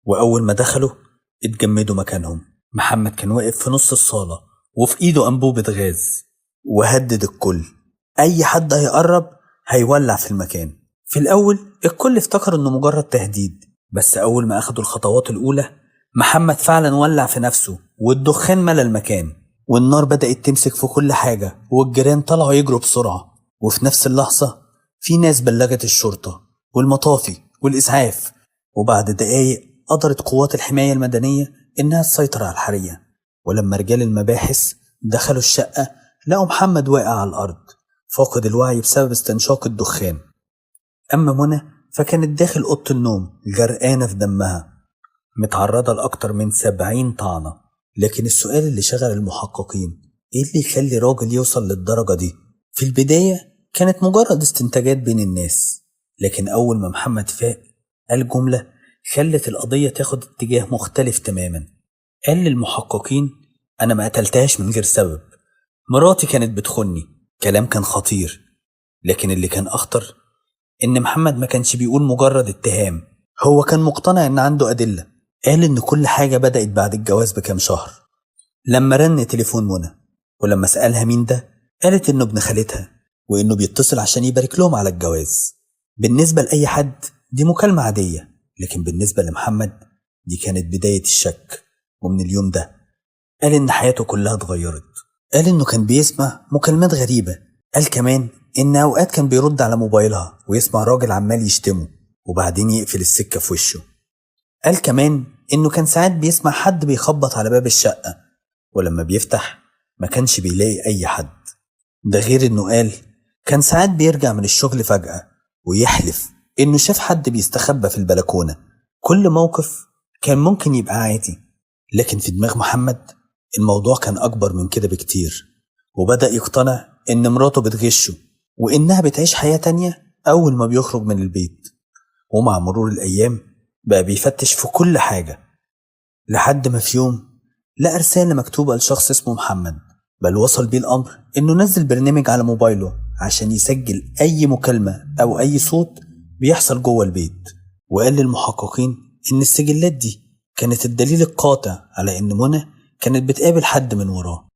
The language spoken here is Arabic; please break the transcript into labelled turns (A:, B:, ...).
A: وأول ما دخلوا اتجمدوا مكانهم. محمد كان واقف في نص الصالة وفي إيده أنبوبة غاز، وهدد الكل أي حد هيقرب هيولع في المكان. في الأول الكل افتكر إنه مجرد تهديد، بس أول ما أخدوا الخطوات الأولى محمد فعلا ولع في نفسه والدخان ملى المكان، والنار بدأت تمسك في كل حاجة، والجيران طلعوا يجروا بسرعة. وفي نفس اللحظة في ناس بلغت الشرطة والمطافي والإسعاف، وبعد دقايق قدرت قوات الحماية المدنية إنها تسيطر على الحريقة. ولما رجال المباحث دخلوا الشقة لقوا محمد واقع على الأرض فاقد الوعي بسبب استنشاق الدخان. أما منى فكانت داخل أوضة النوم غرقانة في دمها، متعرضة لأكتر من 70 طعنة. لكن السؤال اللي شغل المحققين إيه اللي يخلي راجل يوصل للدرجة دي؟ في البداية كانت مجرد استنتاجات بين الناس، لكن أول ما محمد فاق قال جملة خلت القضية تاخد اتجاه مختلف تماما. قال للمحققين أنا ما قتلتهاش من غير سبب، مراتي كانت بتخني. كلام كان خطير، لكن اللي كان أخطر إن محمد ما كانش بيقول مجرد اتهام، هو كان مقتنع إن عنده أدلة. قال إن كل حاجة بدأت بعد الجواز بكام شهر لما رن تليفون منى، ولما سألها مين ده قالت إنه ابن خالتها وإنه بيتصل عشان يبارك لهم على الجواز. بالنسبة لأي حد دي مكالمة عادية، لكن بالنسبة لمحمد دي كانت بداية الشك. ومن اليوم ده قال إن حياته كلها اتغيرت. قال إنه كان بيسمع مكالمات غريبة، قال كمان إن أوقات كان بيرد على موبايلها ويسمع راجل عمال يشتمه وبعدين يقفل السكة في وشه. قال كمان إنه كان ساعات بيسمع حد بيخبط على باب الشقة، ولما بيفتح ما كانش بيلاقي أي حد. ده غير إنه قال كان ساعات بيرجع من الشغل فجأة ويحلف إنه شاف حد بيستخبى في البلكونة. كل موقف كان ممكن يبقى عادي، لكن في دماغ محمد الموضوع كان أكبر من كده بكتير، وبدأ يقتنع إن مراته بتغشه وإنها بتعيش حياة تانية أول ما بيخرج من البيت. ومع مرور الأيام بقى بيفتش في كل حاجة، لحد ما في يوم لقى رسالة مكتوبة لشخص اسمه محمد، بل وصل بيه الأمر إنه نزل برنامج على موبايله عشان يسجل أي مكالمة أو أي صوت بيحصل جوه البيت. وقال للمحققين إن السجلات دي كانت الدليل القاطع على إن منى كانت بتقابل حد من وراه.